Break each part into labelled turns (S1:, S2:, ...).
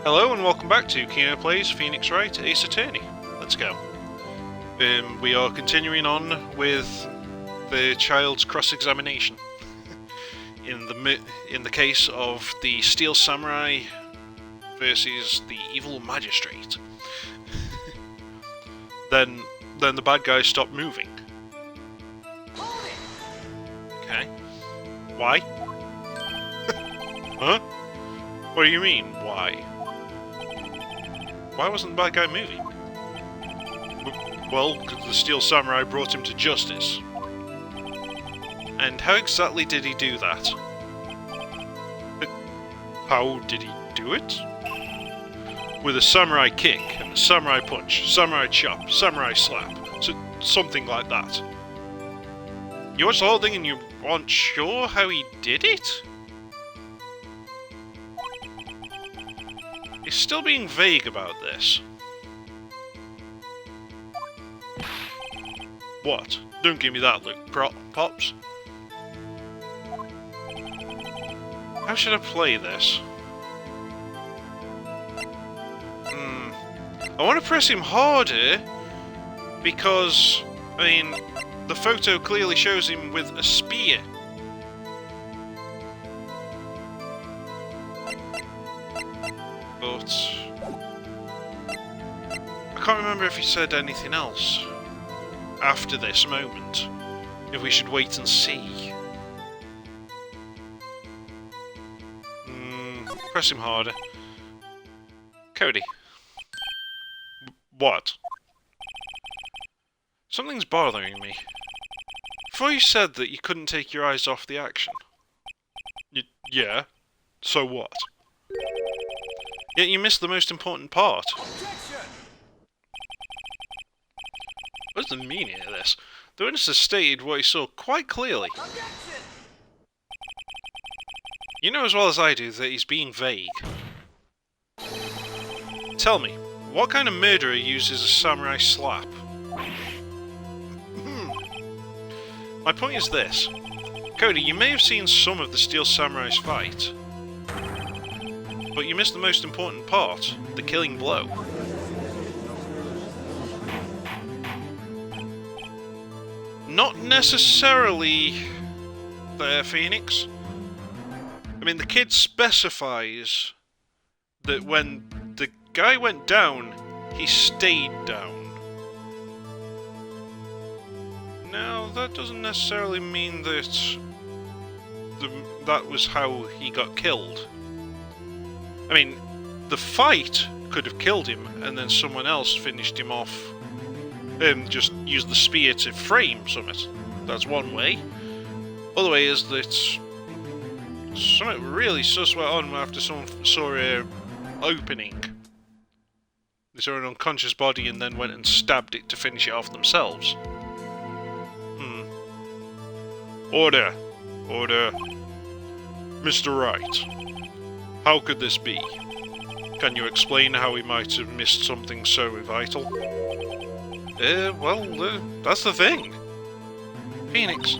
S1: Hello and welcome back to Kino-Plays Phoenix Wright, Ace Attorney. Let's go. We are continuing on with the child's cross-examination in the case of the Steel Samurai versus the evil magistrate. Then the bad guys stopped moving. Okay. Why? Huh? What do you mean, why? Why wasn't the bad guy moving? Well, because the Steel Samurai brought him to justice. And how exactly did he do that? How did he do it? With a samurai kick, and a samurai punch, samurai chop, samurai slap, so something like that. You watched the whole thing and you aren't sure how he did it? He's still being vague about this. What? Don't give me that look, Pops. How should I play this? I want to press him harder because, I mean, the photo clearly shows him with a spear. But I can't remember if he said anything else after this moment. If we should wait and see. Press him harder. Cody. What? Something's bothering me. Before you said that you couldn't take your eyes off the action. Yeah. So what? Yet you missed the most important part. What's the meaning of this? The witness has stated what he saw quite clearly. You know as well as I do that he's being vague. Tell me, what kind of murderer uses a samurai slap? My point is this. Cody, you may have seen some of the Steel Samurai's fight, but you missed the most important part, the killing blow. Not necessarily there, Phoenix. I mean, the kid specifies that when the guy went down, he stayed down. Now, that doesn't necessarily mean that that was how he got killed. I mean, the fight could have killed him, and then someone else finished him off and just used the spear to frame something. That's one way. Other way is that something really sus went on after someone saw an opening. They saw an unconscious body and then went and stabbed it to finish it off themselves. Order! Order! Mr. Wright, how could this be? Can you explain how we might have missed something so vital? That's the thing. Phoenix,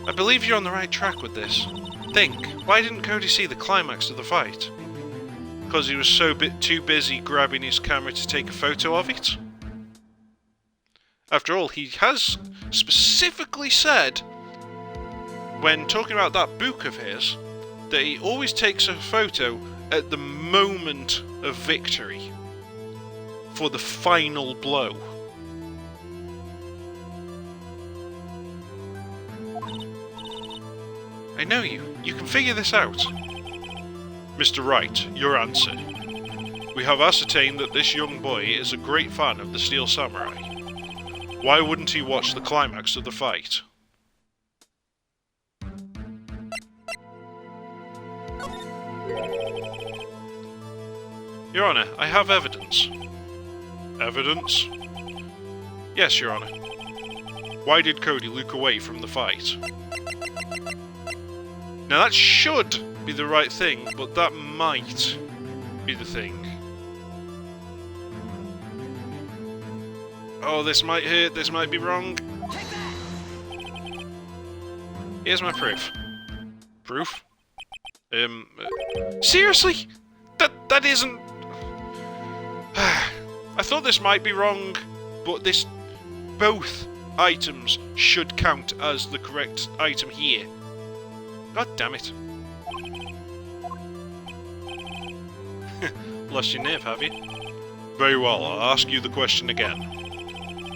S1: I believe you're on the right track with this. Think, why didn't Cody see the climax of the fight? Because he was so too busy grabbing his camera to take a photo of it? After all, he has specifically said, when talking about that book of his, that he always takes a photo at the moment of victory, for the final blow. I know you. You can figure this out. Mr. Wright, your answer. We have ascertained that this young boy is a great fan of the Steel Samurai. Why wouldn't he watch the climax of the fight? Your Honour, I have evidence. Evidence? Yes, Your Honour. Why did Cody look away from the fight? Now that should be the right thing, but that might be the thing. Oh, this might hurt, this might be wrong. Here's my proof. Proof? Seriously? That isn't... I thought this might be wrong, but both items should count as the correct item here. God damn it. Lost your nerve, have you? Very well, I'll ask you the question again.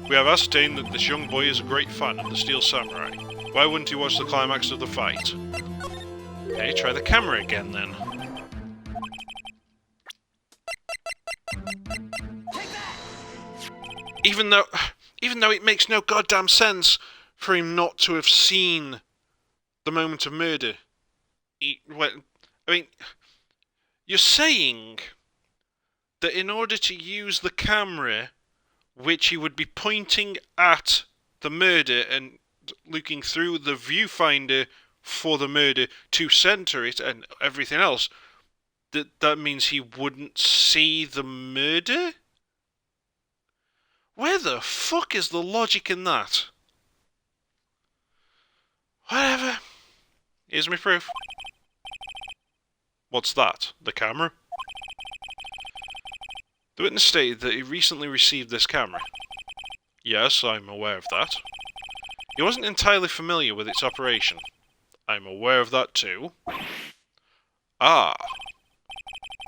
S1: We have ascertained that this young boy is a great fan of the Steel Samurai. Why wouldn't he watch the climax of the fight? Okay, try the camera again then. Even though it makes no goddamn sense for him not to have seen the moment of murder. You're saying that in order to use the camera, which he would be pointing at the murder and looking through the viewfinder for the murder to center it and everything else, that means he wouldn't see the murder? Where the fuck is the logic in that? Whatever. Here's my proof. What's that? The camera? The witness stated that he recently received this camera. Yes, I'm aware of that. He wasn't entirely familiar with its operation. I'm aware of that too. Ah.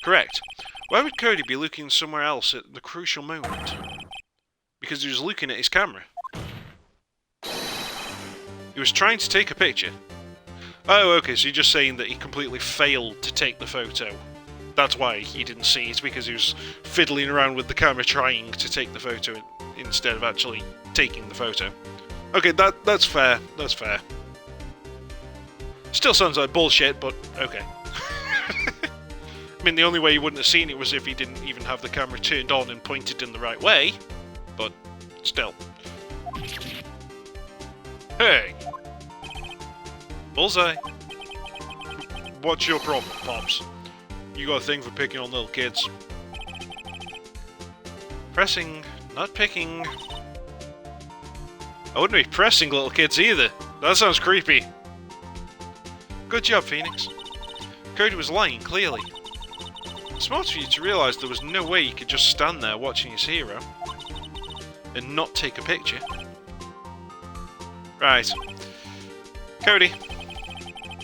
S1: Correct. Why would Cody be looking somewhere else at the crucial moment? Because he was looking at his camera. He was trying to take a picture. Oh, okay, so you're just saying that he completely failed to take the photo. That's why he didn't see it, because he was fiddling around with the camera trying to take the photo instead of actually taking the photo. Okay, that's fair. That's fair. Still sounds like bullshit, but okay. I mean, the only way he wouldn't have seen it was if he didn't even have the camera turned on and pointed in the right way. But still. Hey! Bullseye! What's your problem, Pops? You got a thing for picking on little kids. Pressing, not picking. I wouldn't be pressing little kids either. That sounds creepy. Good job, Phoenix. Cody was lying, clearly. Smart for you to realise there was no way he could just stand there watching his hero and not take a picture. Right. Cody,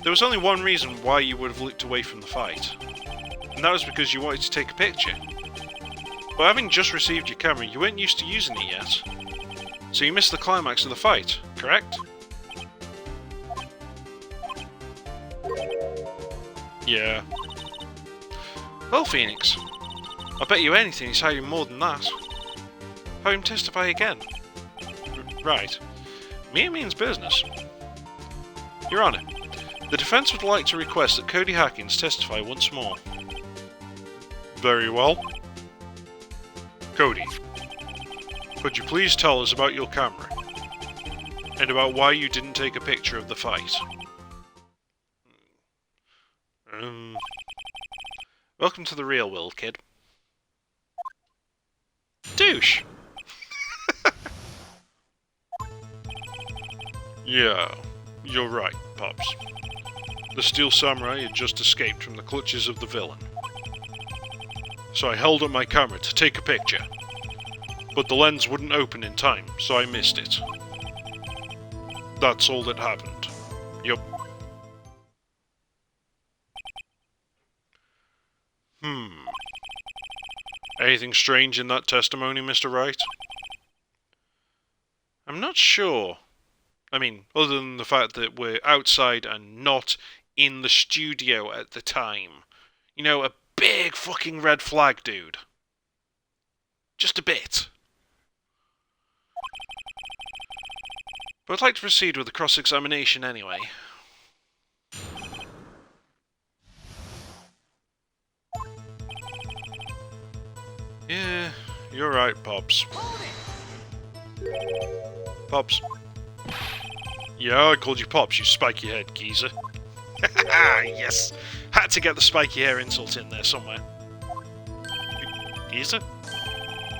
S1: there was only one reason why you would have looked away from the fight, and that was because you wanted to take a picture. But having just received your camera, you weren't used to using it yet, so you missed the climax of the fight, correct? Yeah. Well, Phoenix, I bet you anything he's hiding more than that. Have him testify again. Right. Mere means business. Your Honour, the defence would like to request that Cody Harkins testify once more. Very well. Cody, could you please tell us about your camera? And about why you didn't take a picture of the fight? Welcome to the real world, kid. Douche! Yeah, you're right, Pops. The Steel Samurai had just escaped from the clutches of the villain. So I held up my camera to take a picture, but the lens wouldn't open in time, so I missed it. That's all that happened. Yup. Anything strange in that testimony, Mr. Wright? I'm not sure. I mean, other than the fact that we're outside and not in the studio at the time. You know, a big fucking red flag, dude. Just a bit. But I'd like to proceed with the cross-examination anyway. Yeah, you're right, Pops. Pops. Yeah, I called you Pops, you spiky head geezer. Yes! Had to get the spiky hair insult in there somewhere. Geezer?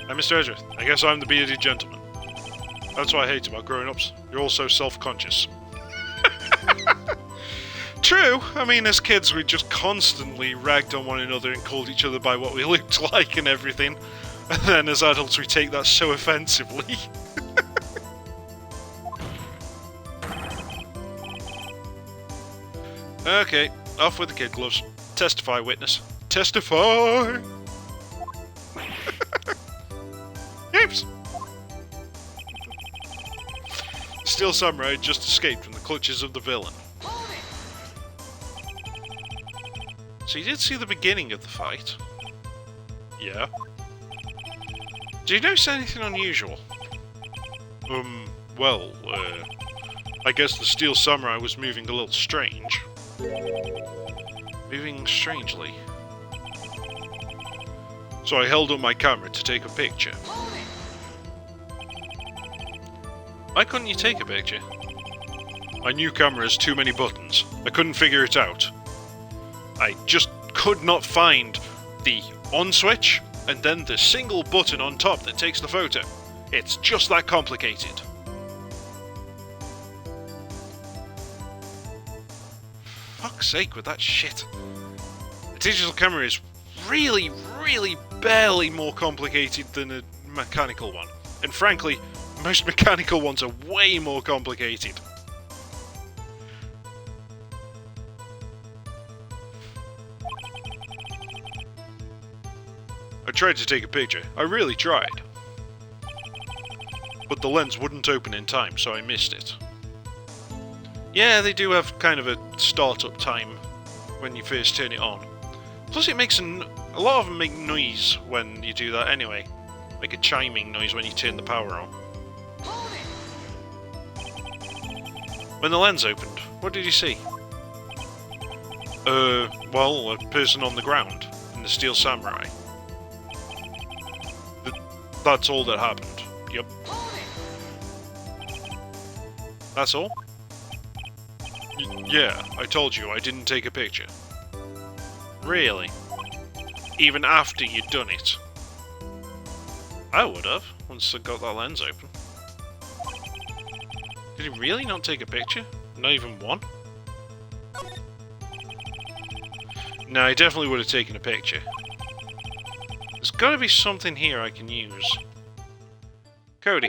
S1: I'm Mr. Edgeworth. I guess I'm the bearded gentleman. That's what I hate about growing ups. You're all so self-conscious. True, I mean, as kids we just constantly ragged on one another and called each other by what we looked like and everything. And then as adults we take that so offensively. Okay, off with the kid gloves. Testify, witness. Testify! Oops! Steel Samurai just escaped from the clutches of the villain. So you did see the beginning of the fight? Yeah. Did you notice anything unusual? Well, I guess the Steel Samurai was moving a little strange. Moving strangely. So I held up my camera to take a picture. Why couldn't you take a picture? My new camera has too many buttons. I couldn't figure it out. I just could not find the on switch and then the single button on top that takes the photo. It's just that complicated. Fuck's sake with that shit. A digital camera is really, really barely more complicated than a mechanical one. And frankly, most mechanical ones are way more complicated. I tried to take a picture. I really tried. But the lens wouldn't open in time, so I missed it. Yeah, they do have kind of a startup time when you first turn it on. Plus it makes a lot of them make noise when you do that anyway. Like a chiming noise when you turn the power on. When the lens opened, what did you see? Well, a person on the ground in the Steel Samurai. That's all that happened. Yep. That's all? Yeah, I told you I didn't take a picture. Really? Even after you'd done it? I would have, once I got that lens open. Did he really not take a picture? Not even one? No, I definitely would have taken a picture. There's gotta be something here I can use. Cody.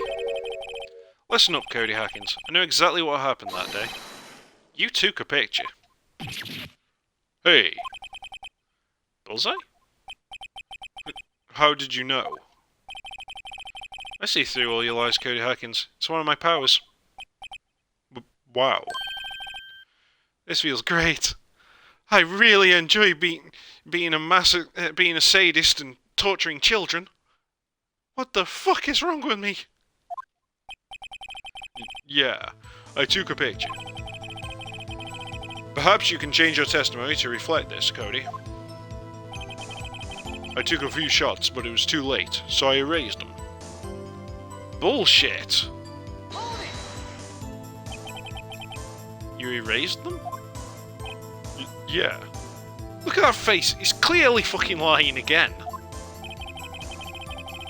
S1: Listen up, Cody Hackins. I know exactly what happened that day. You took a picture. Hey. Bullseye? How did you know? I see through all your lies, Cody Hackins. It's one of my powers. Wow. This feels great. I really enjoy being a sadist and torturing children. What the fuck is wrong with me? Yeah, I took a picture. Perhaps you can change your testimony to reflect this, Cody. I took a few shots, but it was too late, so I erased them. Bullshit! You erased them? Yeah. Look at that face, he's clearly fucking lying again.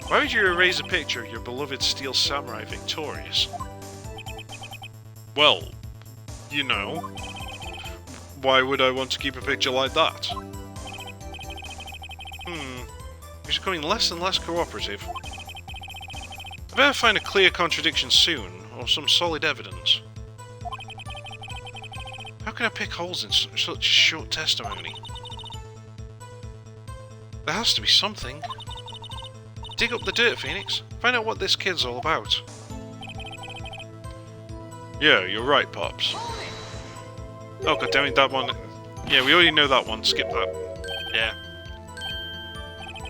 S1: Why would you erase a picture of your beloved Steel Samurai victorious? Well, you know. Why would I want to keep a picture like that? He's becoming less and less cooperative. I better find a clear contradiction soon, or some solid evidence. How can I pick holes in such short testimony? There has to be something. Dig up the dirt, Phoenix. Find out what this kid's all about. Yeah, you're right, Pops. Oh, goddammit, that one. Yeah, we already know that one. Skip that. Yeah.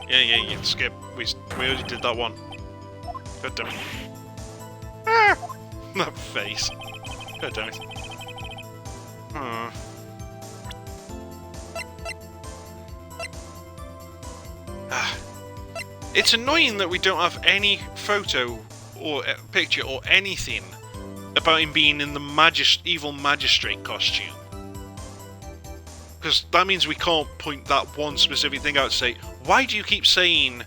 S1: Yeah, skip. We already did that one. Goddammit. Ah! That face. Goddammit. It's annoying that we don't have any photo or picture or anything about him being in the evil magistrate costume. Because that means we can't point that one specific thing out and say, why do you keep saying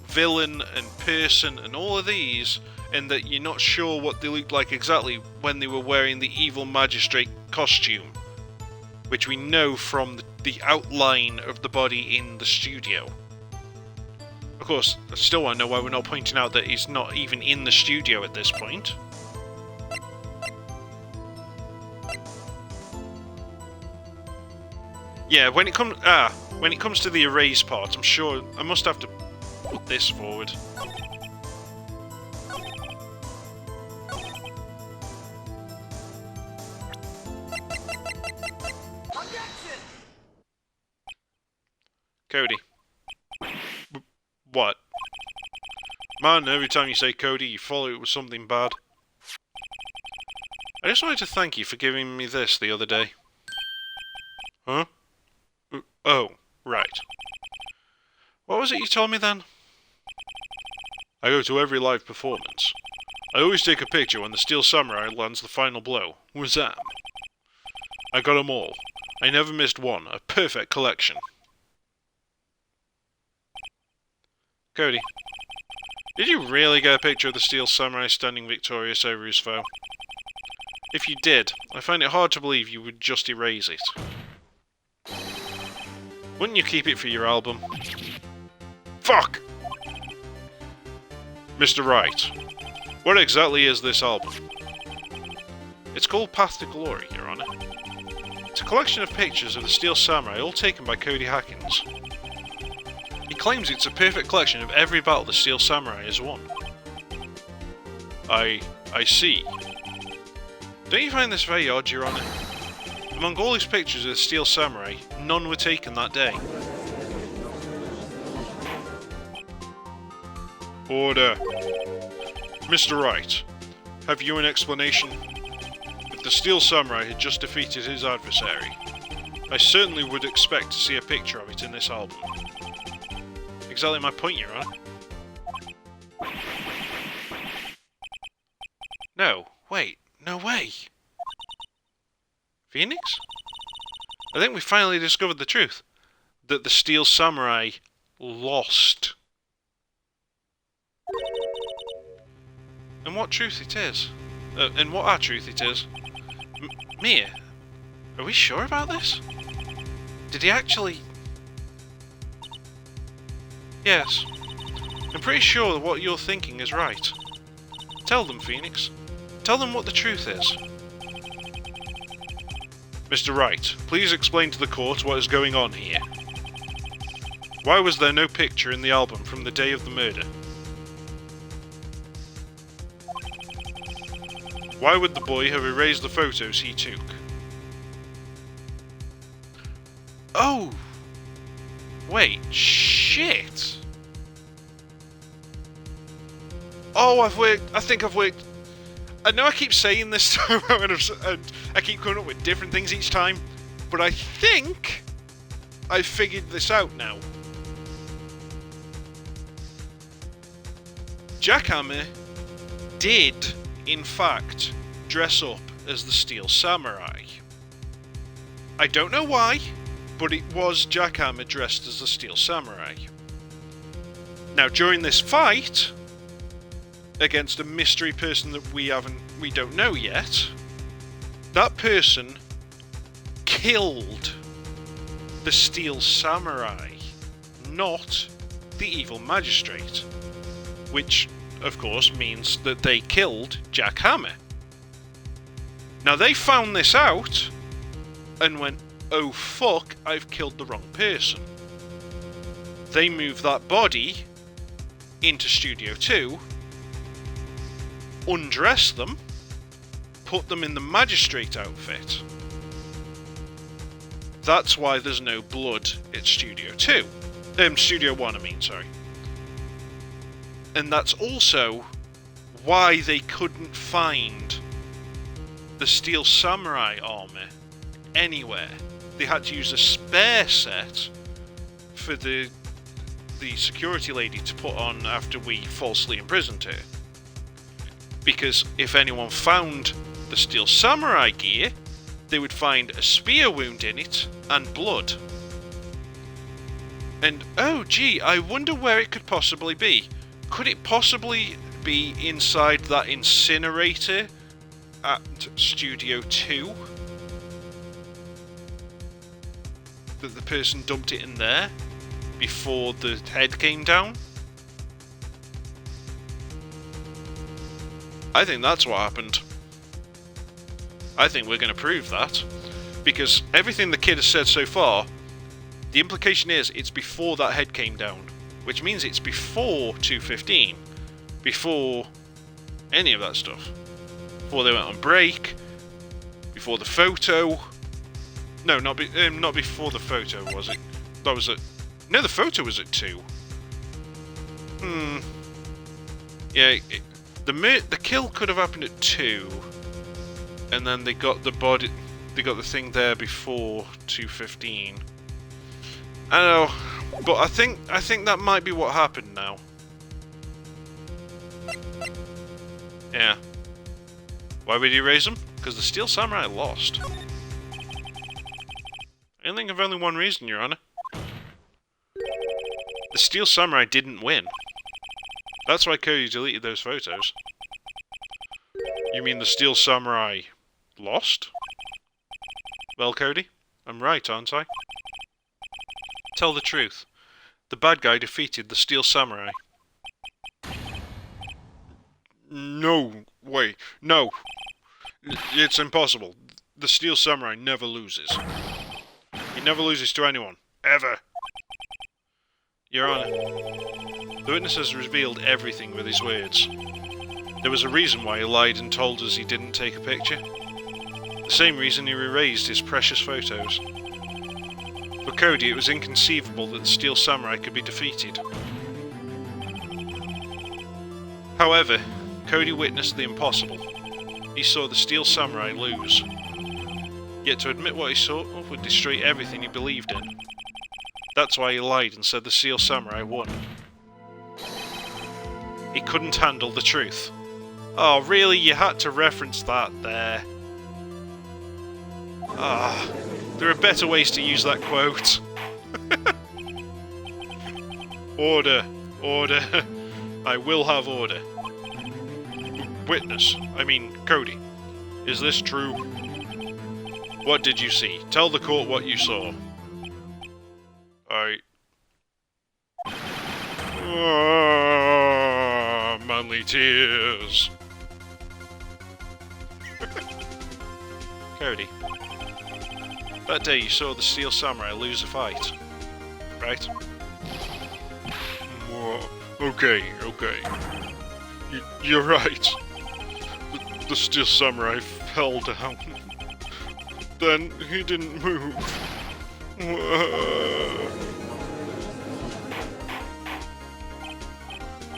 S1: villain and person and all of these, and that you're not sure what they looked like exactly when they were wearing the evil magistrate costume? which we know from the outline of the body in the studio. Of course, I still want to know why we're not pointing out that he's not even in the studio at this point. Yeah, when it comes to the erase part, I'm sure I must have to put this forward. Cody. What? Man, every time you say Cody, you follow it with something bad. I just wanted to thank you for giving me this the other day. Huh? Oh, right. What was it you told me then? I go to every live performance. I always take a picture when the Steel Samurai lands the final blow. Wazam! I got 'em all. I never missed one. A perfect collection. Cody, did you really get a picture of the Steel Samurai standing victorious over his foe? If you did, I find it hard to believe you would just erase it. Wouldn't you keep it for your album? Fuck! Mr. Wright, what exactly is this album? It's called Path to Glory, Your Honor. It's a collection of pictures of the Steel Samurai, all taken by Cody Hackins. He claims it's a perfect collection of every battle the Steel Samurai has won. I see. Don't you find this very odd, Your Honor? Among all his pictures of the Steel Samurai, none were taken that day. Order. Mr. Wright, have you an explanation? If the Steel Samurai had just defeated his adversary, I certainly would expect to see a picture of it in this album. Exactly my point, Your Honor. No, wait, no way. Phoenix? I think we finally discovered the truth. That the Steel Samurai lost. And what truth it is. And what our truth it is. Mia, are we sure about this? Did he actually... Yes. I'm pretty sure what you're thinking is right. Tell them, Phoenix. Tell them what the truth is. Mr. Wright, please explain to the court what is going on here. Why was there no picture in the album from the day of the murder? Why would the boy have erased the photos he took? Oh! Wait, shit! Oh, I think I've worked... I know I keep saying this and I keep coming up with different things each time, but I think I've figured this out now. Jackhammer did, in fact, dress up as the Steel Samurai. I don't know why, but it was Jackhammer dressed as the Steel Samurai. Now, during this fight, against a mystery person that we don't know yet, that person killed the Steel Samurai, not the evil magistrate, which of course means that they killed Jackhammer. Now they found this out and went, oh fuck, I've killed the wrong person. They moved that body into Studio 2, undressed them, put them in the magistrate outfit. That's why there's no blood at Studio 2. Studio 1, I mean, sorry. And that's also why they couldn't find the Steel Samurai armor anywhere. They had to use a spare set for the security lady to put on after we falsely imprisoned her. Because if anyone found the Steel Samurai gear, they would find a spear wound in it and blood. And oh gee, I wonder where it could possibly be. Could it possibly be inside that incinerator at Studio 2? that the person dumped it in there before the head came down? I think that's what happened. I think we're going to prove that. Because everything the kid has said so far, the implication is it's before that head came down. Which means it's before 2:15. Before any of that stuff. Before they went on break. Before the photo. No, not before the photo, was it? That was at... No, the photo was at 2. Yeah, the kill could have happened at 2. And then they got the body... They got the thing there before 2:15. I don't know, but I think that might be what happened now. Yeah. Why would he raise them? Because the Steel Samurai lost. I think of only one reason, Your Honor. The Steel Samurai didn't win. That's why Cody deleted those photos. You mean the Steel Samurai lost? Well, Cody, I'm right, aren't I? Tell the truth. The bad guy defeated the Steel Samurai. No way. No. It's impossible. The Steel Samurai never loses. He never loses to anyone. Ever. Your Honor, the witness has revealed everything with his words. There was a reason why he lied and told us he didn't take a picture. The same reason he erased his precious photos. For Cody, it was inconceivable that the Steel Samurai could be defeated. However, Cody witnessed the impossible. He saw the Steel Samurai lose. Yet to admit what he saw would destroy everything he believed in. That's why he lied and said the Steel Samurai won. He couldn't handle the truth. Oh, really? You had to reference that there. Ah, there are better ways to use that quote. Order. Order. I will have order. Witness. I mean, Cody. Is this true? What did you see? Tell the court what you saw. Manly tears. Cody. That day you saw the Steel Samurai lose a fight, right? Okay. You're right. The Steel Samurai fell down. Then he didn't move.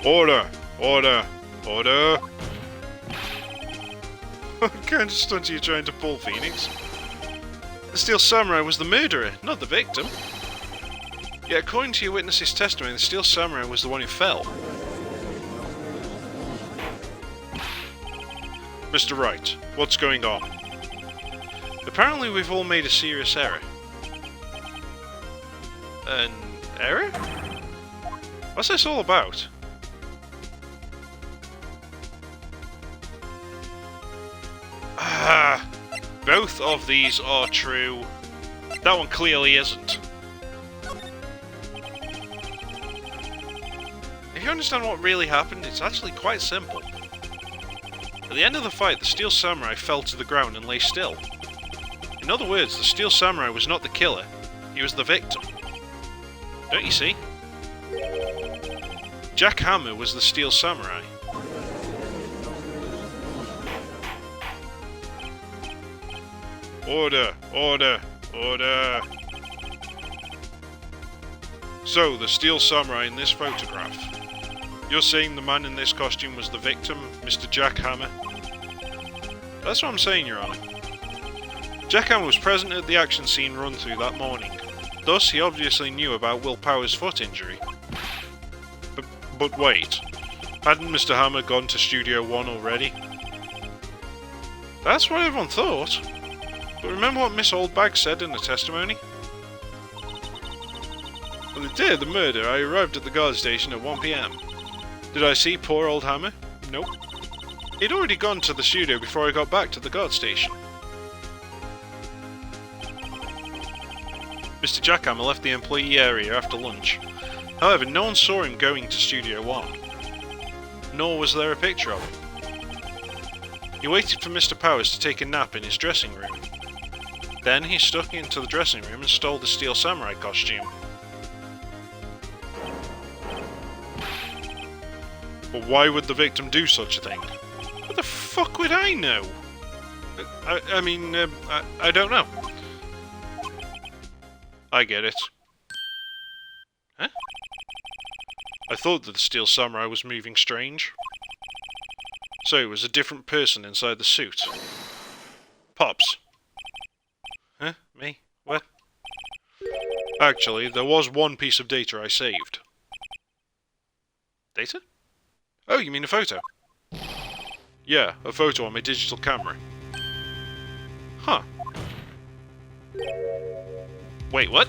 S1: Order! What kind of stunt are you trying to pull, Phoenix? The Steel Samurai was the murderer, not the victim. Yet according to your witness's testimony, the Steel Samurai was the one who fell. Mr. Wright, what's going on? Apparently we've all made a serious error. An error? What's this all about? Ah, both of these are true. That one clearly isn't. If you understand what really happened, it's actually quite simple. At the end of the fight, the Steel Samurai fell to the ground and lay still. In other words, the Steel Samurai was not the killer, he was the victim. Don't you see? Jack Hammer was the Steel Samurai. Order! So, the Steel Samurai in this photograph. You're saying the man in this costume was the victim, Mr. Jack Hammer? That's what I'm saying, Your Honor. Jack Hammer was present at the action scene run-through that morning. Thus, he obviously knew about Will Power's foot injury. But wait, hadn't Mr. Hammer gone to Studio 1 already? That's what everyone thought. But remember what Miss Oldbag said in the testimony? On the day of the murder, I arrived at the guard station at 1 PM. Did I see poor old Hammer? Nope. He'd already gone to the studio before I got back to the guard station. Mr. Jackhammer left the employee area after lunch. However, no one saw him going to Studio 1. Nor was there a picture of him. He waited for Mr. Powers to take a nap in his dressing room. Then he snuck into the dressing room and stole the Steel Samurai costume. But why would the victim do such a thing? What the fuck would I know? I don't know. I get it. Huh? I thought that the Steel Samurai was moving strange. So it was a different person inside the suit. Pops. Huh? Me? What? Actually, there was one piece of data I saved. Data? Oh, you mean a photo? Yeah, a photo on my digital camera. Huh. Wait, what?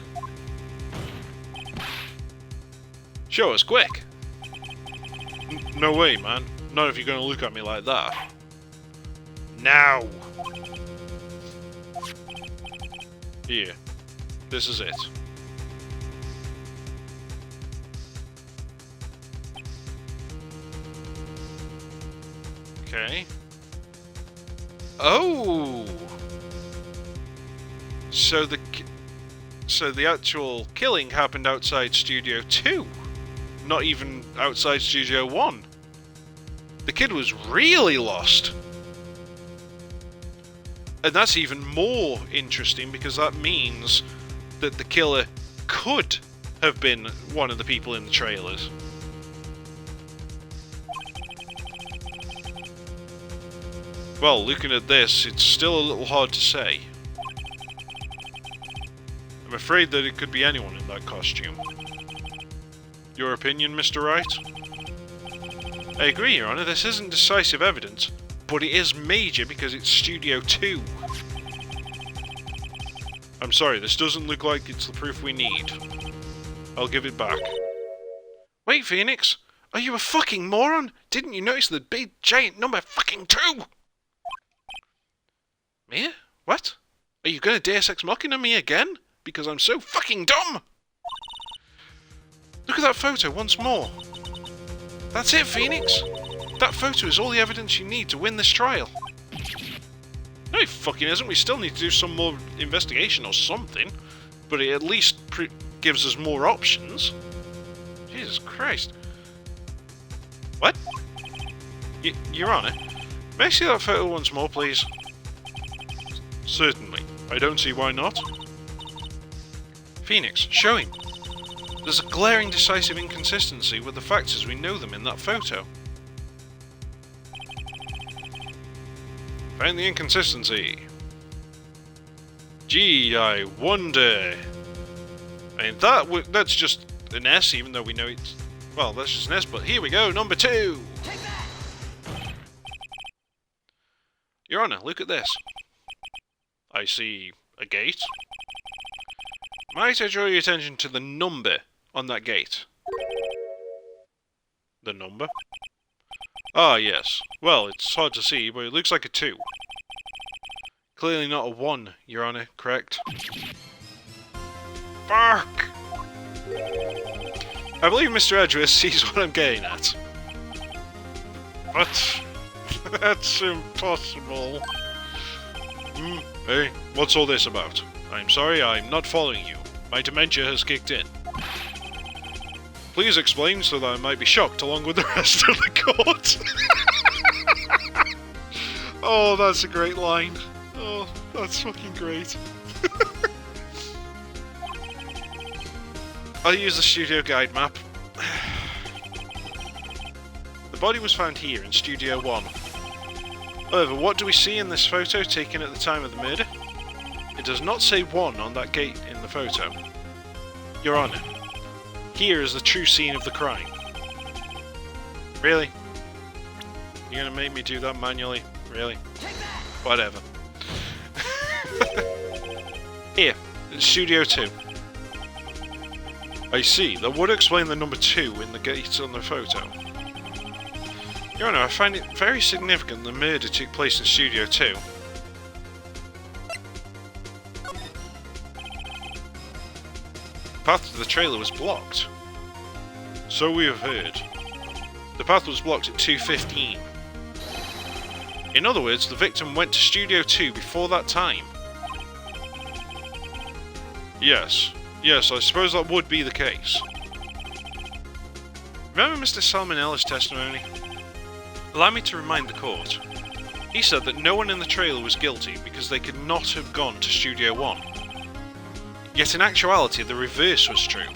S1: Show us, quick! No way, man. Not if you're gonna look at me like that. Now! Here. This is it. Okay. Oh! So the actual killing happened outside Studio 2. Not even outside Studio 1. The kid was really lost. And that's even more interesting because that means that the killer could have been one of the people in the trailers. Well, looking at this, it's still a little hard to say. I'm afraid that it could be anyone in that costume. Your opinion, Mr. Wright? I agree, Your Honor, this isn't decisive evidence, but it is major because it's Studio 2. I'm sorry, this doesn't look like it's the proof we need. I'll give it back. Wait, Phoenix! Are you a fucking moron? Didn't you notice the big giant number fucking 2? Me? What? Are you gonna Deus Ex Machina me again? Because I'm so fucking dumb! Look at that photo once more. That's it, Phoenix! That photo is all the evidence you need to win this trial. No, it fucking isn't. We still need to do some more investigation or something. But it at least gives us more options. Jesus Christ. What? Your Honor, may I see that photo once more, please? Certainly. I don't see why not. Phoenix, show him. There's a glaring decisive inconsistency with the facts as we know them in that photo. Find the inconsistency. Gee, I wonder. I mean, that's just an S, even though we know it's... Well, that's just an S, but here we go, number 2!
S2: Take that!
S1: Your Honor, look at this. I see a gate. Might I draw your attention to the number on that gate? The number? Ah, yes. Well, it's hard to see, but it looks like a 2. Clearly not a 1, Your Honor, correct? Fuck! I believe Mr. Edgeworth sees what I'm getting at. But... that's impossible. Hey, what's all this about? I'm sorry, I'm not following you. My dementia has kicked in. Please explain so that I might be shocked along with the rest of the court. Oh, that's a great line. Oh, that's fucking great. I'll use the studio guide map. The body was found here in Studio 1. However, what do we see in this photo taken at the time of the murder? It does not say 1 on that gate in the photo. Your Honor, here is the true scene of the crime. Really? You're gonna make me do that manually? Really? Whatever. Here, it's Studio 2. I see, that would explain the number 2 in the gate on the photo. Your Honor, I find it very significant the murder took place in Studio 2. path to the trailer was blocked. So we have heard. The path was blocked at 2:15. In other words, the victim went to Studio 2 before that time. Yes, I suppose that would be the case. Remember Mr. Salmonella's testimony? Allow me to remind the court. He said that no one in the trailer was guilty because they could not have gone to Studio 1. Yet in actuality, the reverse was true.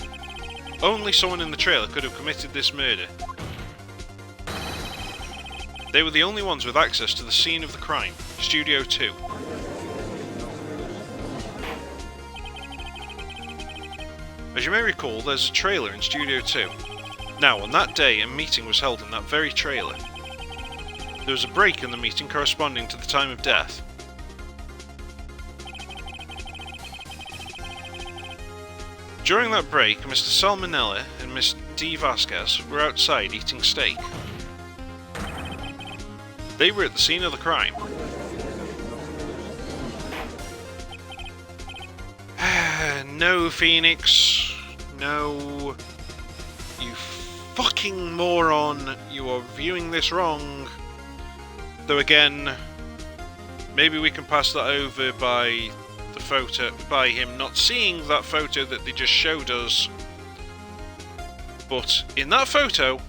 S1: Only someone in the trailer could have committed this murder. They were the only ones with access to the scene of the crime, Studio 2. As you may recall, there's a trailer in Studio 2. Now, on that day, a meeting was held in that very trailer. There was a break in the meeting corresponding to the time of death. During that break, Mr. Salmonella and Miss D. Vasquez were outside eating steak. They were at the scene of the crime. No, Phoenix. No. You fucking moron. You are viewing this wrong. Though again, maybe we can pass that over by the photo, by him not seeing that photo that they just showed us. But in that photo,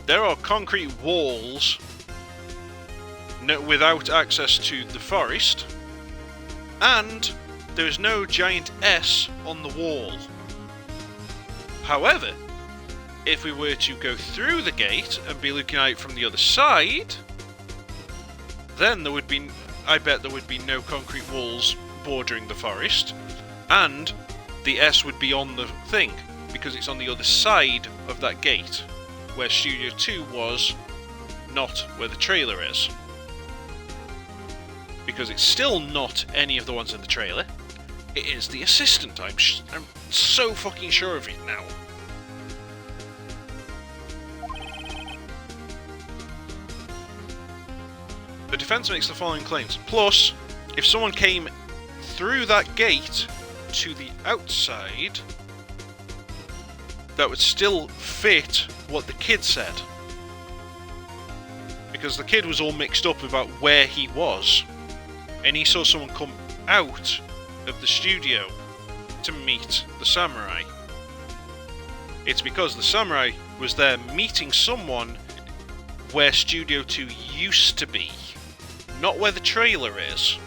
S1: there are concrete walls without access to the forest, and there is no giant S on the wall. However, if we were to go through the gate and be looking at it from the other side, then there would be, I bet there would be no concrete walls bordering the forest, and the S would be on the thing, because it's on the other side of that gate, where Studio 2 was, not where the trailer is. Because it's still not any of the ones in the trailer. It is the assistant. I'm so fucking sure of it now. The defense makes the following claims. Plus, if someone came through that gate to the outside, that would still fit what the kid said. Because the kid was all mixed up about where he was. And he saw someone come out of the studio to meet the samurai. It's because the samurai was there meeting someone where Studio 2 used to be. Not where the trailer is,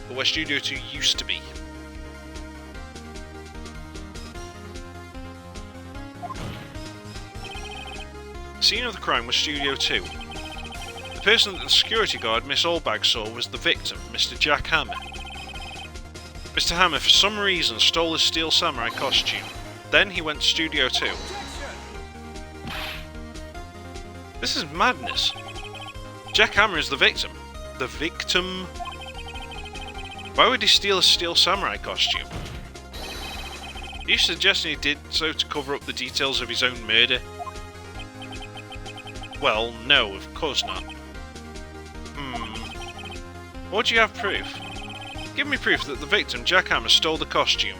S1: but where Studio 2 used to be. The scene of the crime was Studio 2. The person that the security guard, Miss Allbag, saw was the victim, Mr. Jack Hammer. Mr. Hammer, for some reason, stole his steel samurai costume. Then he went to Studio 2. This is madness. Jack Hammer is the victim. The victim? Why would he steal a steel samurai costume? Are you suggesting he did so to cover up the details of his own murder? Well, no, of course not. What do you have proof? Give me proof that the victim, Jack Hammer, stole the costume.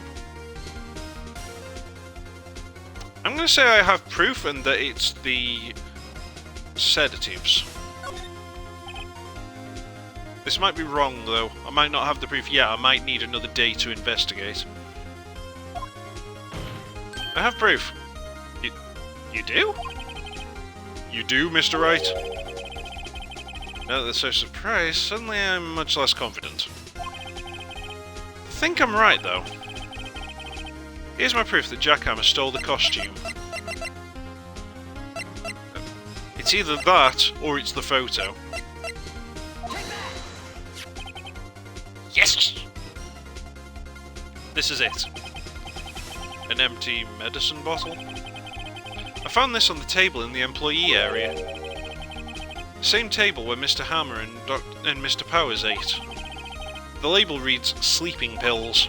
S1: I'm going to say I have proof and that it's the sedatives. This might be wrong, though. I might not have the proof yet. I might need another day to investigate. I have proof. You do? You do, Mr. Wright? Now that they're so surprised, suddenly I'm much less confident. I think I'm right, though. Here's my proof that Jack Hammer stole the costume. It's either that, or it's the photo. Yes! This is it. An empty medicine bottle? I found this on the table in the employee area. The same table where Mr. Hammer and Mr. Powers ate. The label reads, sleeping pills.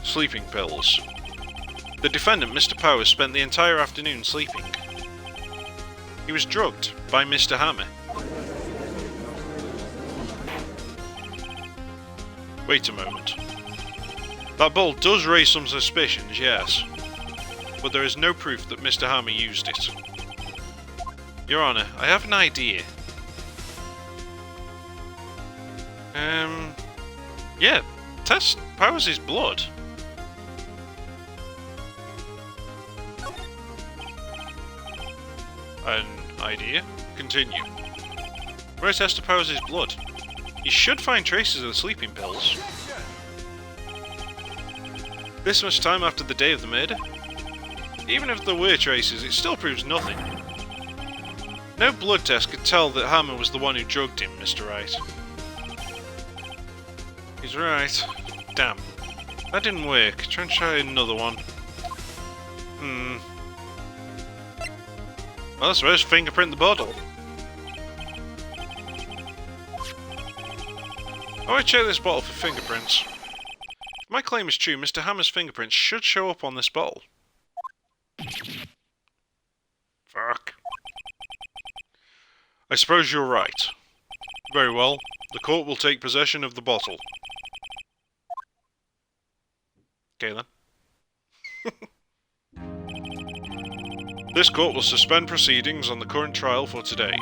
S1: Sleeping pills. The defendant, Mr. Powers, spent the entire afternoon sleeping. He was drugged by Mr. Hammer. Wait a moment. That ball does raise some suspicions, yes. But there is no proof that Mr. Hammer used it. Your Honor, I have an idea. Yeah, test Powers' blood. An idea? Continue. Where's Tester Powers' blood? You should find traces of the sleeping pills. This much time after the day of the murder? Even if there were traces, it still proves nothing. No blood test could tell that Hammer was the one who drugged him, Mr. Wright. He's right. Damn. That didn't work. Try another one. Well, I suppose fingerprint the bottle. I want to check this bottle for fingerprints. If my claim is true, Mr. Hammer's fingerprints should show up on this bottle. Fuck. I suppose you're right. Very well. The court will take possession of the bottle. Okay then. This court will suspend proceedings on the current trial for today.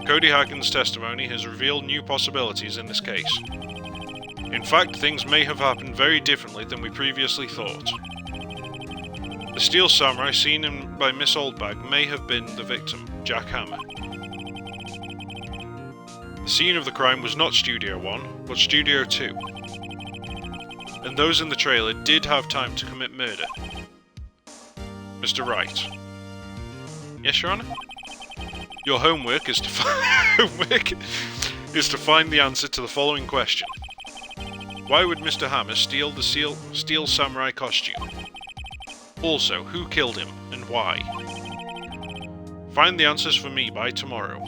S1: Cody Hagen's testimony has revealed new possibilities in this case. In fact, things may have happened very differently than we previously thought. The steel samurai seen by Miss Oldbag may have been the victim, Jack Hammer. The scene of the crime was not Studio 1, but Studio 2. And those in the trailer did have time to commit murder. Mr. Wright. Yes, Your Honor? Your homework is to find the answer to the following question. Why would Mr. Hammer steal the steel samurai costume? Also, who killed him, and why? Find the answers for me by tomorrow.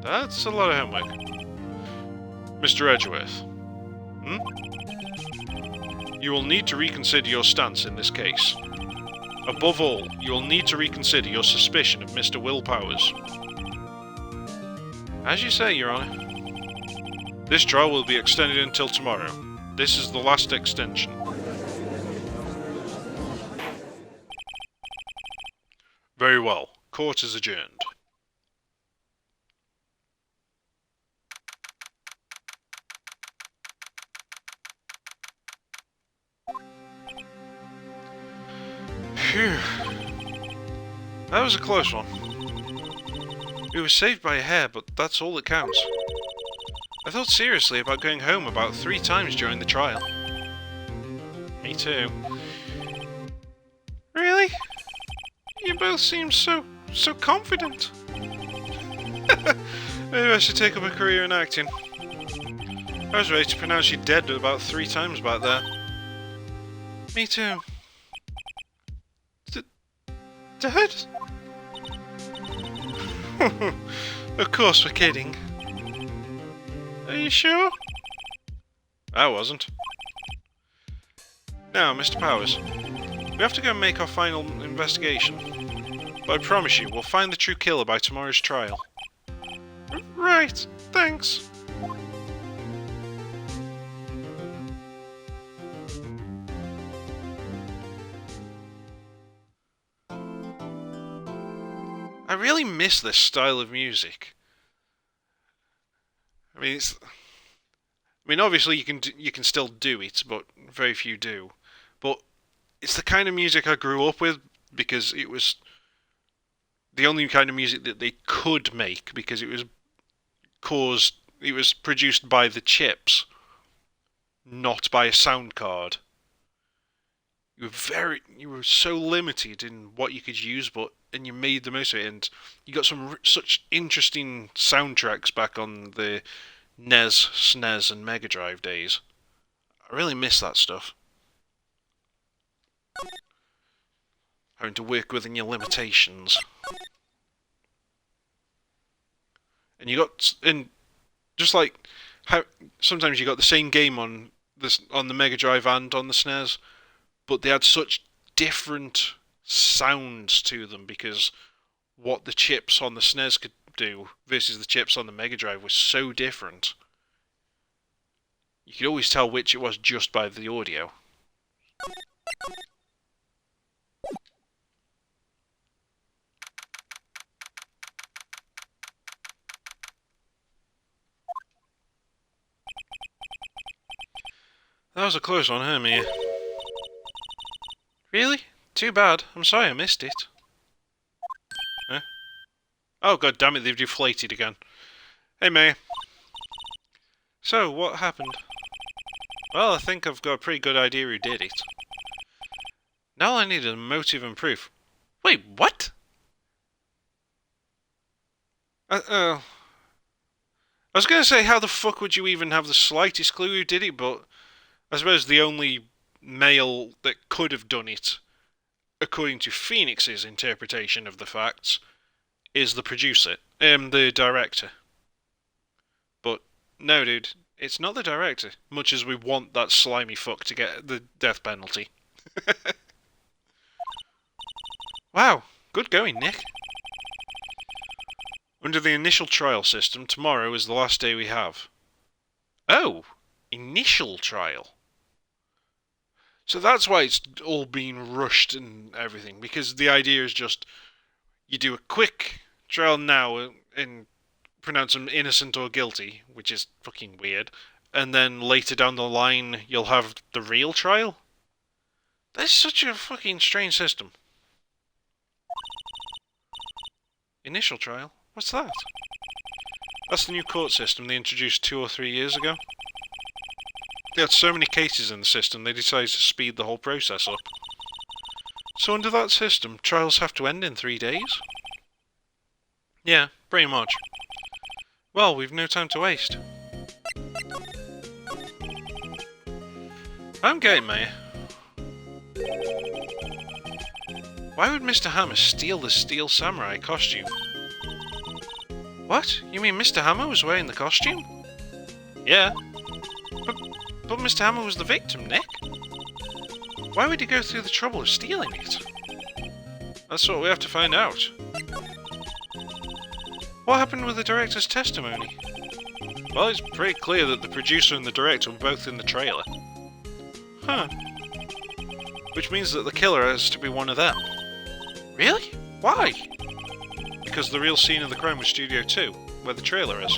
S1: That's a lot of homework. Mr. Edgeworth. You will need to reconsider your stance in this case. Above all, you will need to reconsider your suspicion of Mr. Will Powers. As you say, Your Honor. This trial will be extended until tomorrow. This is the last extension. Very well. Court is adjourned. Phew. That was a close one. We were saved by a hair, but that's all that counts. I thought seriously about going home about 3 times during the trial. Me too. Really? You both seem so confident. Maybe I should take up a career in acting. I was ready to pronounce you dead about 3 times back there. Me too. Dead? Of course we're kidding. Are you sure? I wasn't. Now, Mr. Powers, we have to go and make our final investigation. But I promise you, we'll find the true killer by tomorrow's trial. Right, thanks. I really miss this style of music. I mean, obviously you can still do it, but very few do. But it's the kind of music I grew up with because it was the only kind of music that they could make because it was produced by the chips, not by a sound card. You were so limited in what you could use, and you made the most of it, and you got such interesting soundtracks back on the NES, SNES, and Mega Drive days. I really miss that stuff. Having to work within your limitations. And just like how sometimes you got the same game on the Mega Drive and on the SNES, but they had such different sounds to them because what the chips on the SNES could do versus the chips on the Mega Drive was so different. You could always tell which it was just by the audio. That was a close one, huh, Mia? Really? Too bad. I'm sorry I missed it. Huh? Oh, god damn it, they've deflated again. Hey, Mia. So, what happened? Well, I think I've got a pretty good idea who did it. Now I need a motive and proof. Wait, what? I was going to say, how the fuck would you even have the slightest clue who did it, but I suppose the only male that could have done it, according to Phoenix's interpretation of the facts, is the producer, the director. But no, dude, it's not the director, much as we want that slimy fuck to get the death penalty. Wow, good going, Nick. Under the initial trial system, tomorrow is the last day we have. Oh, initial trial. So that's why it's all being rushed and everything, because the idea is just you do a quick trial now and pronounce them innocent or guilty, which is fucking weird, and then later down the line you'll have the real trial? That's such a fucking strange system. Initial trial? What's that? That's the new court system they introduced 2 or 3 years ago. They had so many cases in the system, they decided to speed the whole process up. So under that system, trials have to end in 3 days? Yeah, pretty much. Well, we've no time to waste. I'm getting Mayor. Why would Mr. Hammer steal the Steel Samurai costume? What? You mean Mr. Hammer was wearing the costume? Yeah. But Mr. Hammer was the victim, Nick. Why would he go through the trouble of stealing it? That's what we have to find out. What happened with the director's testimony? Well, it's pretty clear that the producer and the director were both in the trailer. Huh. Which means that the killer has to be one of them. Really? Why? Because the real scene of the crime was Studio 2, where the trailer is.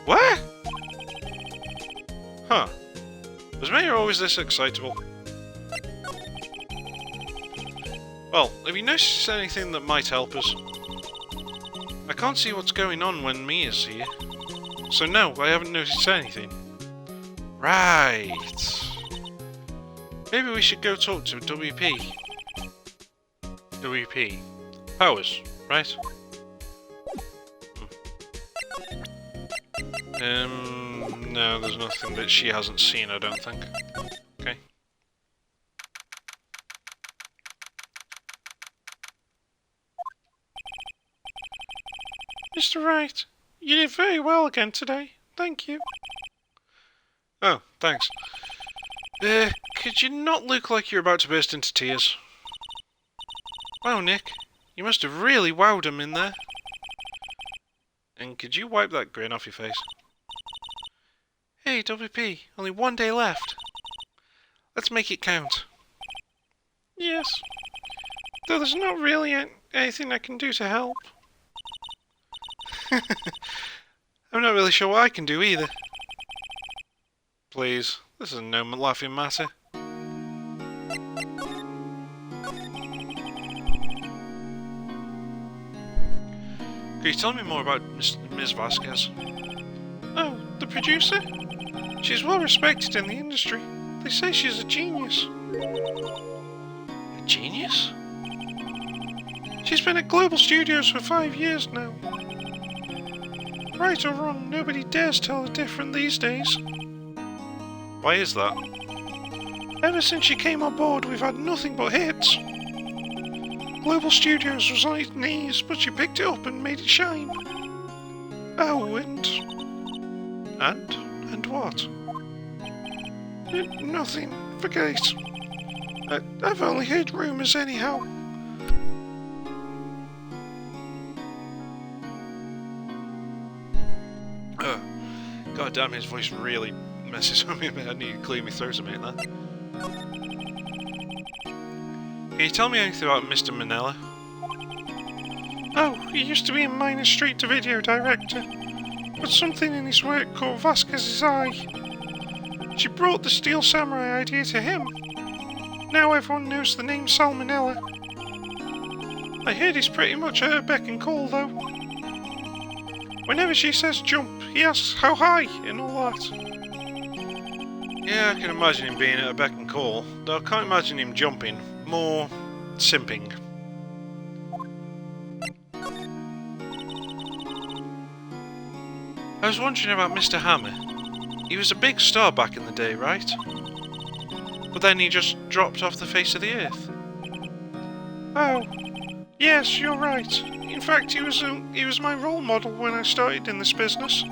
S1: Where? Huh. Was Mayor always this excitable? Well, have you noticed anything that might help us? I can't see what's going on when Mia's here. So no, I haven't noticed anything. Right. Maybe we should go talk to WP. WP. Powers, right? No, there's nothing that she hasn't seen, I don't think. Okay. Mr. Wright, you did very well again today. Thank you. Oh, thanks. Could you not look like you're about to burst into tears? Wow, Nick, you must have really wowed him in there. And could you wipe that grin off your face? Hey, WP, only 1 day left. Let's make it count. Yes. Though there's not really anything I can do to help. I'm not really sure what I can do either. Please, this is no laughing matter. Can you tell me more about Ms. Vasquez? Oh, the producer? She's well respected in the industry. They say she's a genius. A genius? She's been at Global Studios for 5 years now. Right or wrong, nobody dares tell her different these days. Why is that? Ever since she came on board, we've had nothing but hits. Global Studios was on its knees, but she picked it up and made it shine. Oh, and what? Nothing. Forget it. I've only heard rumours anyhow. God damn, his voice really messes with me. I need to clear my throat a minute there. Can you tell me anything about Mr. Manella? Oh, he used to be a minor straight-to-video director, but something in his work caught Vasquez's eye. She brought the Steel Samurai idea to him. Now everyone knows the name Salmonella. I heard he's pretty much at her beck and call, though. Whenever she says jump, he asks how high and all that. Yeah, I can imagine him being at a beck and call, though I can't imagine him jumping. More simping. I was wondering about Mr. Hammer. He was a big star back in the day, right? But then he just dropped off the face of the earth. Oh, yes, you're right. In fact, he was my role model when I started in this business.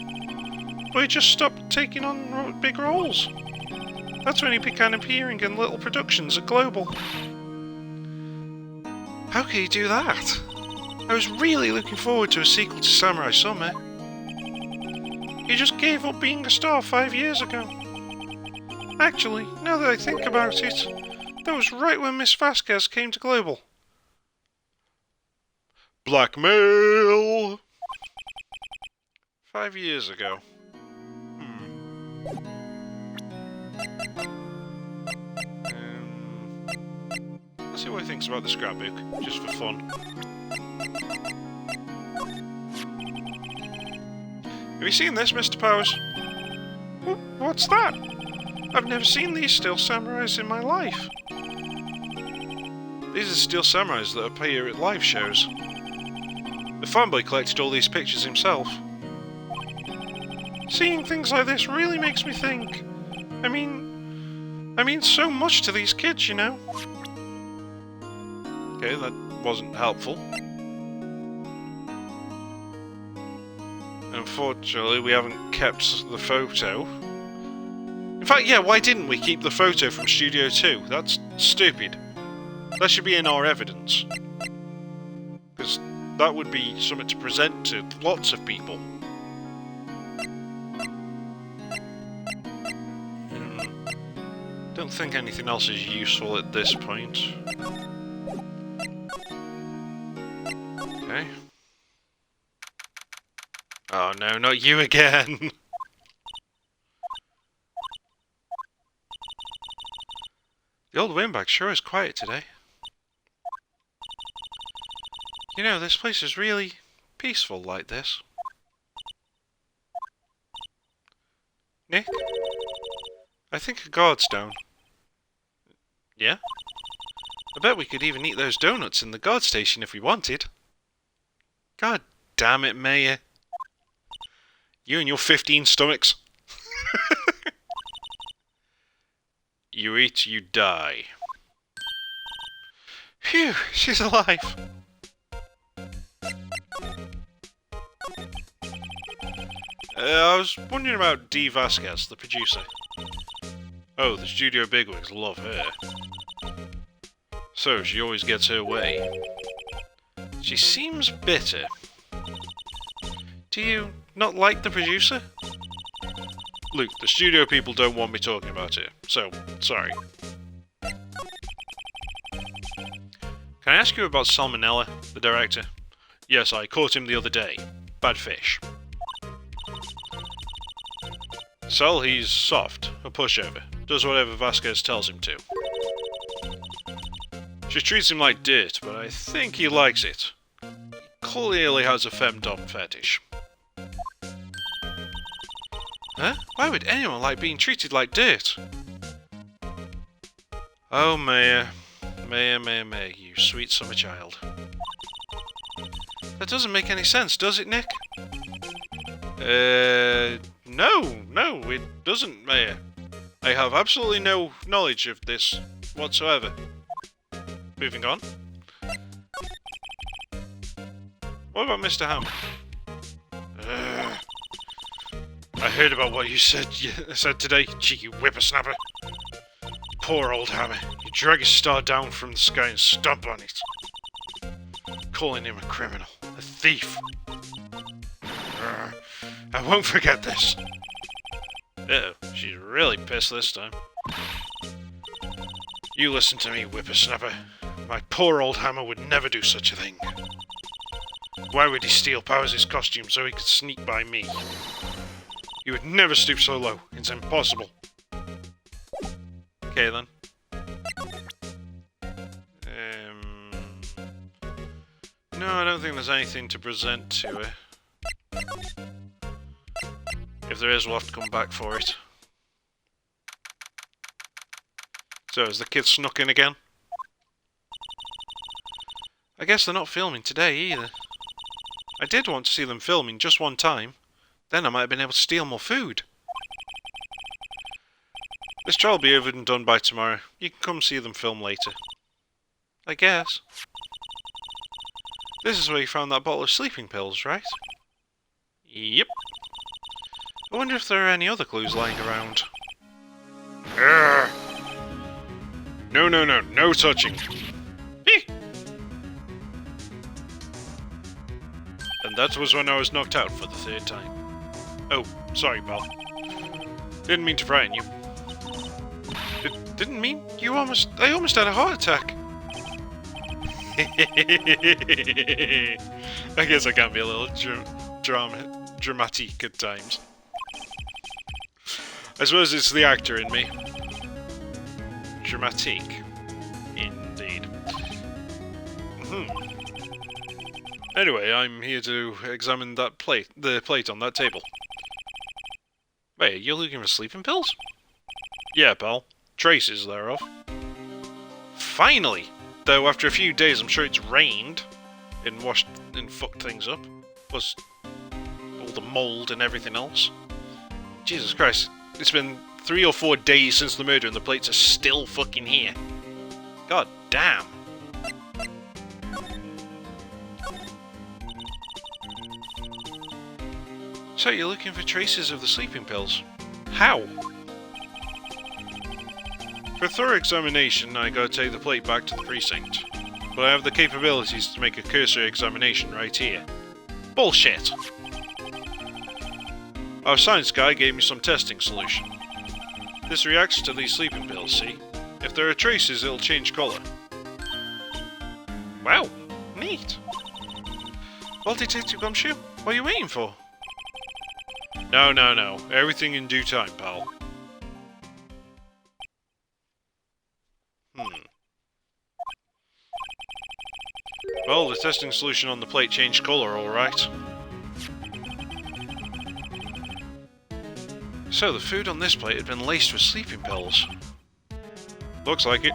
S1: But he just stopped taking on big roles. That's when he began appearing in little productions at Global. How could he do that? I was really looking forward to a sequel to Samurai Summer. He just gave up being a star 5 years ago. Actually, now that I think about it, that was right when Miss Vasquez came to Global. Blackmail! 5 years ago. Let's see what he thinks about the scrapbook, just for fun. Have you seen this, Mr. Powers? What's that? I've never seen these Steel Samurais in my life. These are Steel Samurais that appear at live shows. The fanboy collected all these pictures himself. Seeing things like this really makes me think. I mean so much to these kids, you know. Okay, that wasn't helpful. Unfortunately, we haven't kept the photo. In fact, yeah, why didn't we keep the photo from Studio 2? That's stupid. That should be in our evidence. Because that would be something to present to lots of people. Don't think anything else is useful at this point. Okay. Oh no, not you again! The old windbag sure is quiet today. You know, this place is really peaceful like this. Nick? I think a guard's down. Yeah? I bet we could even eat those donuts in the guard station if we wanted. God damn it, Mayor. You and your 15 stomachs. You eat, you die. Phew, she's alive. I was wondering about Dee Vasquez, the producer. Oh, the studio bigwigs love her. So, she always gets her way. She seems bitter. Do you not like the producer? Look, the studio people don't want me talking about it, so, sorry. Can I ask you about Salmonella, the director? Yes, I caught him the other day. Bad fish. Sal, he's soft, a pushover. Does whatever Vasquez tells him to. She treats him like dirt, but I think he likes it. He clearly has a femdom fetish. Huh? Why would anyone like being treated like dirt? Oh, Mayor. Mayor, you sweet summer child. That doesn't make any sense, does it, Nick? No, it doesn't, Mayor. I have absolutely no knowledge of this whatsoever. Moving on. What about Mr. Hammer? I heard about what you said today, cheeky whippersnapper. Poor old Hammer. You drag his star down from the sky and stomp on it. Calling him a criminal. A thief. I won't forget this. Uh-oh, she's really pissed this time. You listen to me, whippersnapper. My poor old hammer would never do such a thing. Why would he steal Powers' costume so he could sneak by me? He would never stoop so low. It's impossible. Okay then. No, I don't think there's anything to present to her. If there is, we'll have to come back for it. So, is the kid snuck in again? I guess they're not filming today either. I did want to see them filming just one time. Then I might have been able to steal more food. This trial will be over and done by tomorrow. You can come see them film later. I guess. This is where you found that bottle of sleeping pills, right? Yep. I wonder if there are any other clues lying around. Urgh. No, no, no, no touching. Eek. And that was when I was knocked out for the third time. Oh, sorry, pal. Didn't mean to frighten you. Didn't mean? I almost had a heart attack. I guess I can be a little dramatic at times. I suppose it's the actor in me. Dramatic. Indeed. Anyway, I'm here to examine the plate on that table. Wait, you're looking for sleeping pills? Yeah, pal. Traces thereof. Finally! Though after a few days I'm sure it's rained and washed and fucked things up. Plus all the mould and everything else. Jesus Christ, it's been 3 or 4 days since the murder and the plates are still fucking here. God damn. So you're looking for traces of the sleeping pills? How? For thorough examination, I gotta take the plate back to the precinct. But I have the capabilities to make a cursory examination right here. Bullshit! Our science guy gave me some testing solution. This reacts to these sleeping pills, see? If there are traces, it'll change colour. Wow, neat! Well, Detective Gumshoe, what are you waiting for? No, no, no. Everything in due time, pal. Well, the testing solution on the plate changed colour, alright. So, the food on this plate had been laced with sleeping pills. Looks like it.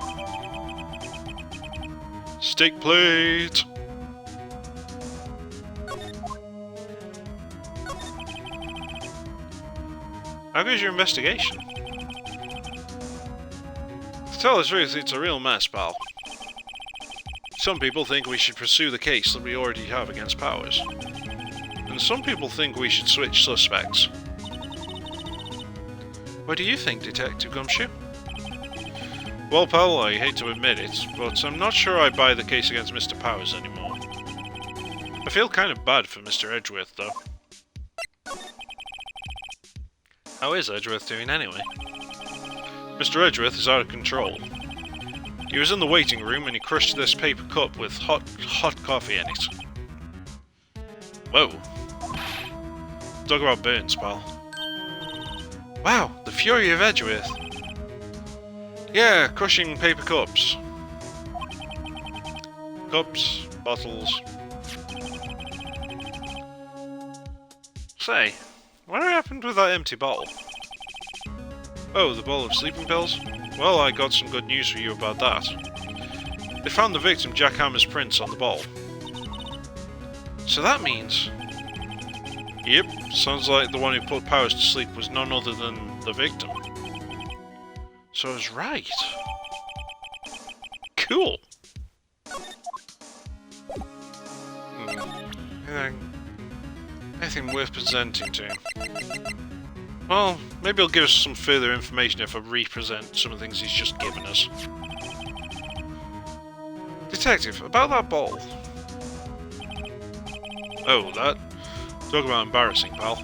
S1: Steak plate! How goes your investigation? To tell the truth, it's a real mess, pal. Some people think we should pursue the case that we already have against Powers. And some people think we should switch suspects. What do you think, Detective Gumshoe? Well, pal, I hate to admit it, but I'm not sure I buy the case against Mr. Powers anymore. I feel kind of bad for Mr. Edgeworth, though. How is Edgeworth doing anyway? Mr. Edgeworth is out of control. He was in the waiting room and he crushed this paper cup with hot coffee in it. Whoa. Talk about burns, pal. Wow, the fury of Edgeworth. Yeah, crushing paper cups. Cups, bottles. Say, what happened with that empty bottle? Oh, the bottle of sleeping pills? Well, I got some good news for you about that. They found the victim Jack Hammer's prints on the bottle. So that means... Yep, sounds like the one who put Powers to sleep was none other than the victim. So I was right. Cool. Anything worth presenting to him? Well, maybe he'll give us some further information if I represent some of the things he's just given us. Detective, about that bottle. Oh, that? Talk about embarrassing, pal.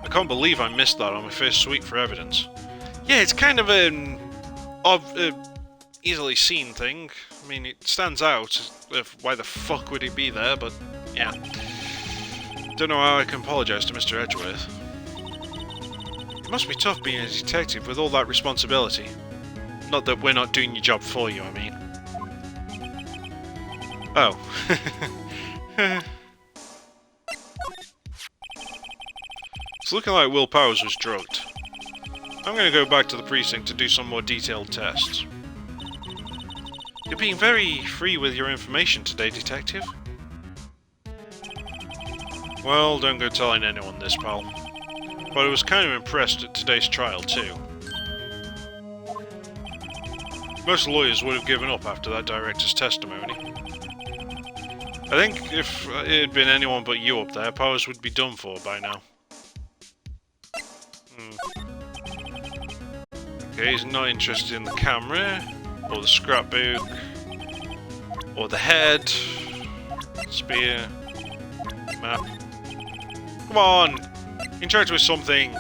S1: I can't believe I missed that on my first sweep for evidence. Yeah, it's kind of an easily seen thing. I mean, it stands out. Why the fuck would he be there? But yeah, don't know how I can apologise to Mr. Edgeworth. It must be tough being a detective with all that responsibility. Not that we're not doing your job for you, I mean. Oh. It's looking like Will Powers was drugged. I'm going to go back to the precinct to do some more detailed tests. You're being very free with your information today, Detective. Well, don't go telling anyone this, pal. But I was kind of impressed at today's trial, too. Most lawyers would have given up after that director's testimony. I think if it had been anyone but you up there, Powers would be done for by now. Okay, he's not interested in the camera, or the scrapbook, or the head, spear, map. Come on! Interact with something!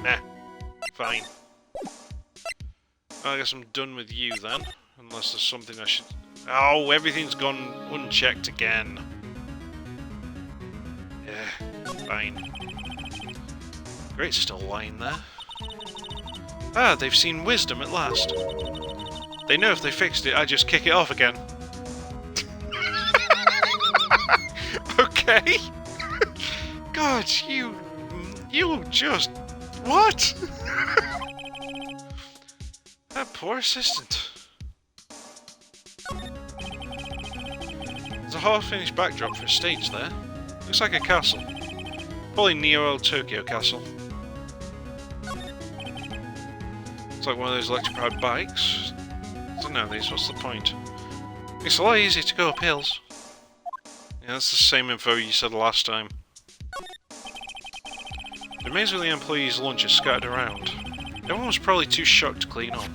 S1: Nah. Fine. I guess I'm done with you then, unless there's something I should... Oh, everything's gone unchecked again. Yeah, fine. Great's still lying there. Ah, they've seen wisdom at last. They know if they fixed it, I'd just kick it off again. Okay. God, you just... What? That poor assistant. There's a half-finished backdrop for a stage there. Looks like a castle. Probably Neo Tokyo Castle. It's like one of those electric-powered bikes. I don't know these, what's the point? It's a lot easier to go up hills. Yeah, that's the same info you said last time. The remains of the employees' lunch are scattered around. Everyone was probably too shocked to clean up.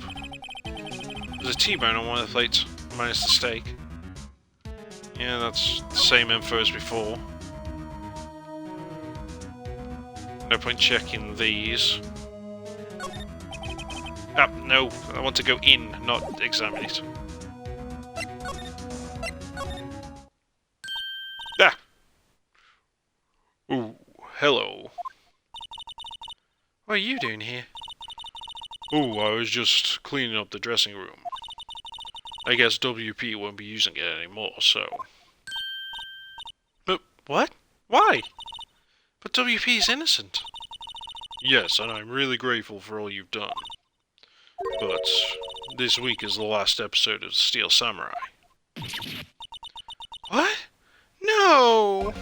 S1: There's a T-bone on one of the plates, minus the steak. Yeah, that's the same info as before. No point checking these. Ah, no, I want to go in, not examine it. Ah! Ooh, hello. What are you doing here? Ooh, I was just cleaning up the dressing room. I guess WP won't be using it anymore, so... But what? Why? But WP is innocent. Yes, and I'm really grateful for all you've done. But this week is the last episode of Steel Samurai. What? No!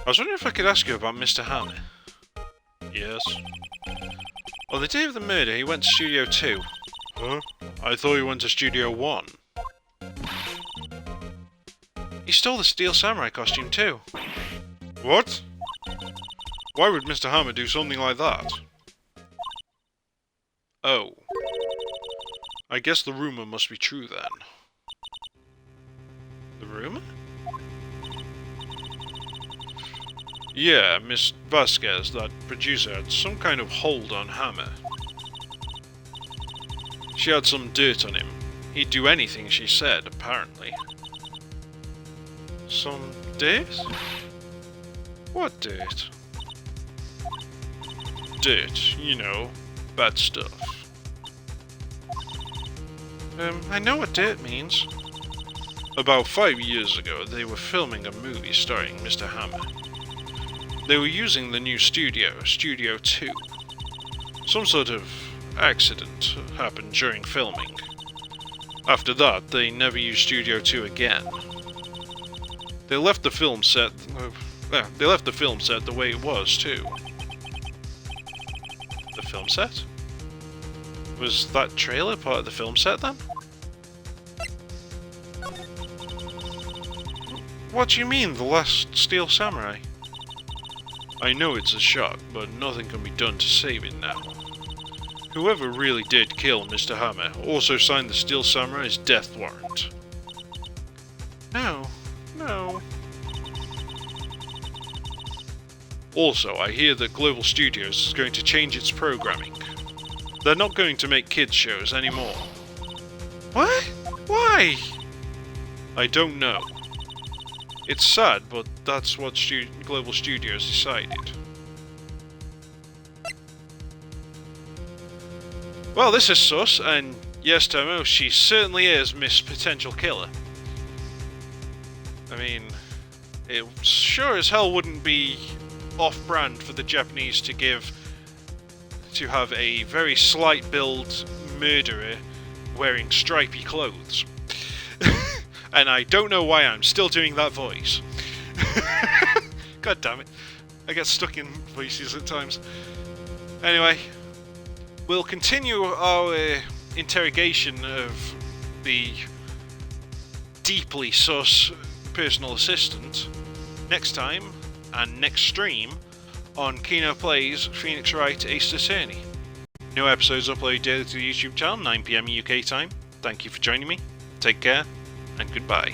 S1: I was wondering if I could ask you about Mr. Hammer. Yes. On the day of the murder, he went to Studio 2. Huh? I thought he went to Studio 1. He stole the Steel Samurai costume too. What? Why would Mr. Hammer do something like that? Oh. I guess the rumor must be true then. The rumor? Yeah, Miss Vasquez, that producer, had some kind of hold on Hammer. She had some dirt on him. He'd do anything she said, apparently. Some dirt? What dirt? Dirt, you know, bad stuff. I know what dirt means. About 5 years ago, they were filming a movie starring Mr. Hammer. They were using the new studio, Studio 2. Some sort of accident happened during filming. After that, they never used Studio 2 again. They left the film set... the way it was, too. The film set? Was that trailer part of the film set, then? What do you mean, The Last Steel Samurai? I know it's a shock, but nothing can be done to save it now. Whoever really did kill Mr. Hammer also signed the Steel Samurai's death warrant. No. Also, I hear that Global Studios is going to change its programming. They're not going to make kids shows anymore. What? Why? I don't know. It's sad, but that's what Global Studios decided. Well, this is sus, and yes, Tomo, she certainly is Miss Potential Killer. I mean, it sure as hell wouldn't be off-brand for the Japanese to have a very slight-build murderer wearing stripy clothes. And I don't know why I'm still doing that voice. God damn it. I get stuck in voices at times. Anyway, we'll continue our interrogation of the deeply sus personal assistant next time and next stream on Kino-Plays Phoenix Wright Ace Attorney. New episodes uploaded daily to the YouTube channel, 9 PM UK time. Thank you for joining me. Take care, and goodbye.